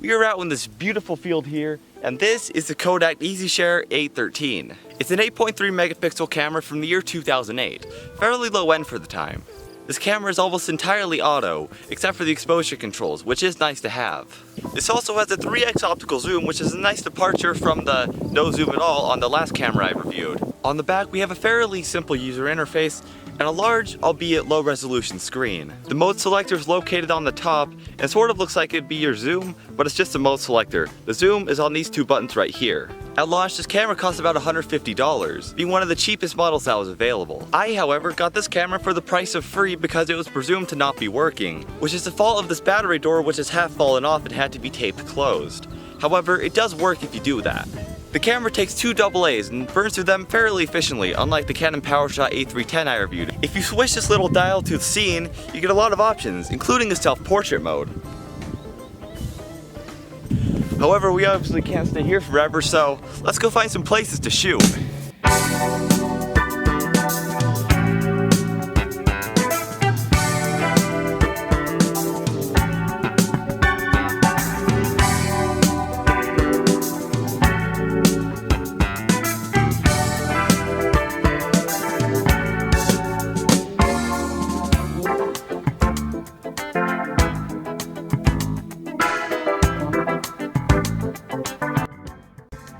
We are out in this beautiful field here, and this is the Kodak EasyShare C813. It's an 8.3 megapixel camera from the year 2008, fairly low end for the time. This camera is almost entirely auto, except for the exposure controls, which is nice to have. This also has a 3x optical zoom, which is a nice departure from the no zoom at all on the last camera I reviewed. On the back we have a fairly simple user interface, and a large, albeit low resolution screen. The mode selector is located on the top, and sort of looks like it'd be your zoom, but it's just a mode selector. The zoom is on these two buttons right here. At launch, this camera cost about $150, being one of the cheapest models that was available. I, however, got this camera for the price of free because it was presumed to not be working, which is the fault of this battery door, which has half fallen off and had to be taped closed. However, it does work if you do that. The camera takes two AA's and burns through them fairly efficiently, unlike the Canon PowerShot A310 I reviewed. If you switch this little dial to the scene, you get a lot of options, including a self-portrait mode. However, we obviously can't stay here forever, so let's go find some places to shoot.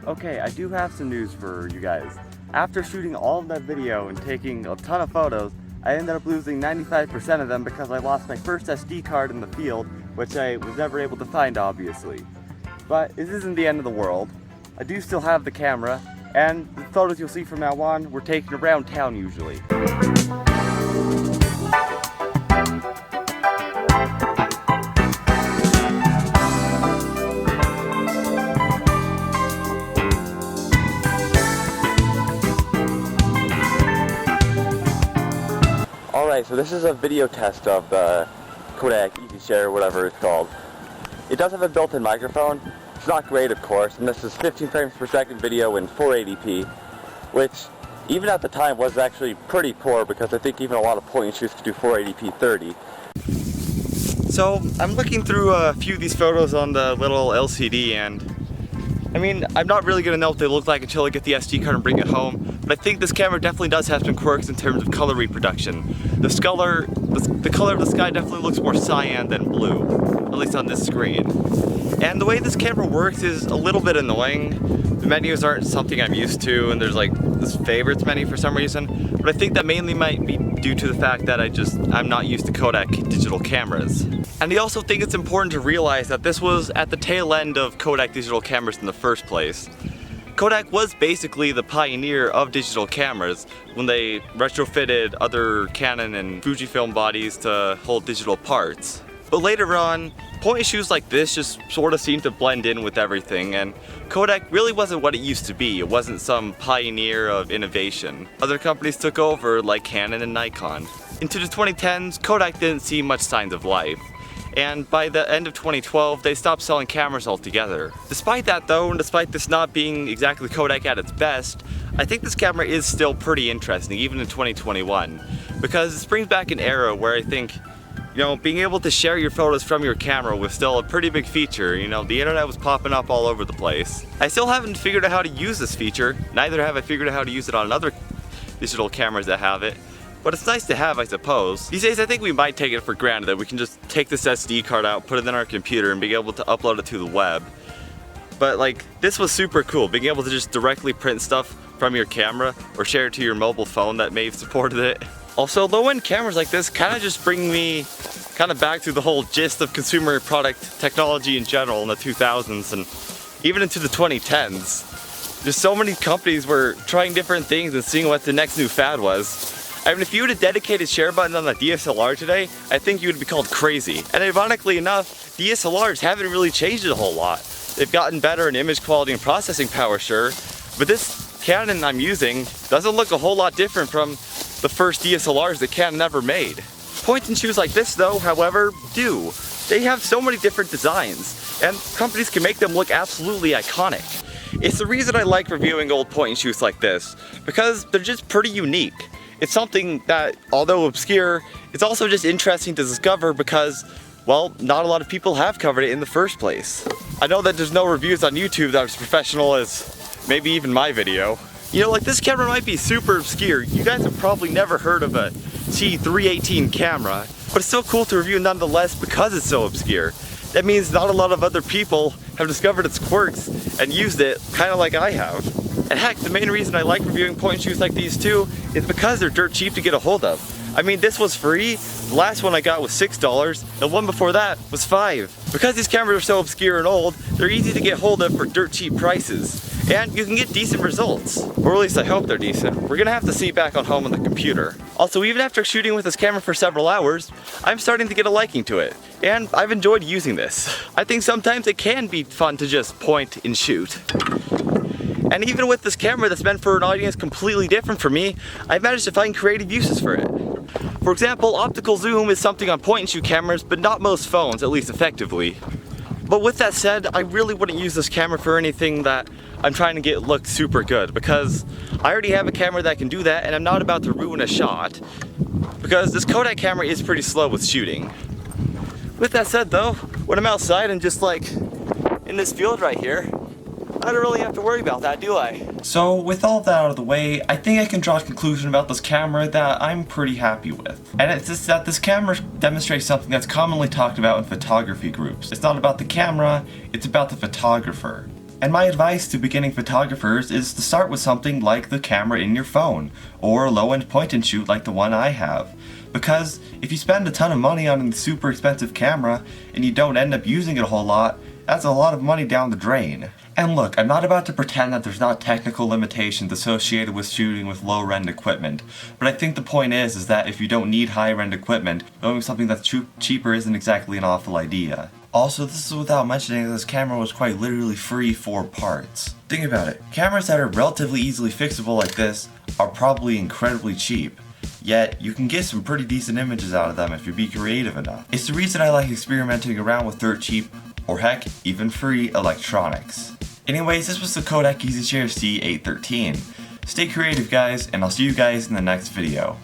Okay, I do have some news for you guys. After shooting all of that video and taking a ton of photos, I ended up losing 95% of them because I lost my first SD card in the field, which I was never able to find, obviously. But this isn't the end of the world. I do still have the camera, and the photos you'll see from now on were taken around town usually. Alright, so this is a video test of the Kodak EasyShare, whatever it's called. It does have a built-in microphone. It's not great, of course, and this is 15 frames per second video in 480p, which even at the time was actually pretty poor because I think even a lot of point and shoots could do 480p 30. So I'm looking through a few of these photos on the little LCD, and I mean, I'm not really going to know what they look like until I get the SD card and bring it home, but I think this camera definitely does have some quirks in terms of color reproduction. The color of the sky definitely looks more cyan than blue, at least on this screen. And the way this camera works is a little bit annoying. The menus aren't something I'm used to, and there's like this favorites menu for some reason, but I think that mainly might be due to the fact that I'm not used to Kodak digital cameras. And I also think it's important to realize that this was at the tail end of Kodak digital cameras in the first place. Kodak was basically the pioneer of digital cameras when they retrofitted other Canon and Fujifilm bodies to hold digital parts. But later on, point and shoots like this just sort of seemed to blend in with everything, and Kodak really wasn't what it used to be. It wasn't some pioneer of innovation. Other companies took over, like Canon and Nikon. Into the 2010s, Kodak didn't see much signs of life, and by the end of 2012, they stopped selling cameras altogether. Despite that though, and despite this not being exactly Kodak at its best, I think this camera is still pretty interesting, even in 2021, because this brings back an era where I think, you know, being able to share your photos from your camera was still a pretty big feature. You know, the internet was popping up all over the place. I still haven't figured out how to use this feature, neither have I figured out how to use it on other digital cameras that have it, but it's nice to have, I suppose. These days I think we might take it for granted that we can just take this SD card out, put it in our computer, and be able to upload it to the web. But like, this was super cool, being able to just directly print stuff from your camera or share it to your mobile phone that may have supported it. Also, low-end cameras like this kind of just bring me back to the whole gist of consumer product technology in general in the 2000s and even into the 2010s. Just so many companies were trying different things and seeing what the next new fad was. I mean, if you had a dedicated share button on the DSLR today, I think you would be called crazy. And ironically enough, DSLRs haven't really changed a whole lot. They've gotten better in image quality and processing power, sure, but this Canon I'm using doesn't look a whole lot different from the first DSLRs that Canon ever made. Point and shoots like this though, however, do. They have so many different designs, and companies can make them look absolutely iconic. It's the reason I like reviewing old point and shoots like this, because they're just pretty unique. It's something that, although obscure, it's also just interesting to discover because, well, not a lot of people have covered it in the first place. I know that there's no reviews on YouTube that are as professional as maybe even my video. You know, like this camera might be super obscure. You guys have probably never heard of a C813 camera, but it's still cool to review nonetheless because it's so obscure. That means not a lot of other people have discovered its quirks and used it kind of like I have. And heck, the main reason I like reviewing point and shoots like these too is because they're dirt cheap to get a hold of. I mean, this was free, the last one I got was $6, the one before that was $5. Because these cameras are so obscure and old, they're easy to get hold of for dirt cheap prices. And you can get decent results. Or at least I hope they're decent. We're gonna have to see back on home on the computer. Also, even after shooting with this camera for several hours, I'm starting to get a liking to it. And I've enjoyed using this. I think sometimes it can be fun to just point and shoot. And even with this camera that's meant for an audience completely different from me, I've managed to find creative uses for it. For example, optical zoom is something on point and shoot cameras, but not most phones, at least effectively. But with that said, I really wouldn't use this camera for anything that I'm trying to get look super good, because I already have a camera that can do that and I'm not about to ruin a shot, because this Kodak camera is pretty slow with shooting. With that said though, when I'm outside and just like in this field right here, I don't really have to worry about that, do I? So with all that out of the way, I think I can draw a conclusion about this camera that I'm pretty happy with. And it's just that this camera demonstrates something that's commonly talked about in photography groups. It's not about the camera, it's about the photographer. And my advice to beginning photographers is to start with something like the camera in your phone, or a low-end point and shoot like the one I have. Because if you spend a ton of money on a super expensive camera and you don't end up using it a whole lot, that's a lot of money down the drain. And look, I'm not about to pretend that there's not technical limitations associated with shooting with low-end equipment, but I think the point is that if you don't need high-end equipment, going with something that's cheaper isn't exactly an awful idea. Also, this is without mentioning that this camera was quite literally free for parts. Think about it, cameras that are relatively easily fixable like this are probably incredibly cheap. Yet, you can get some pretty decent images out of them if you be creative enough. It's the reason I like experimenting around with dirt cheap, or heck, even free electronics. Anyways, this was the Kodak EasyShare C813. Stay creative guys, and I'll see you guys in the next video.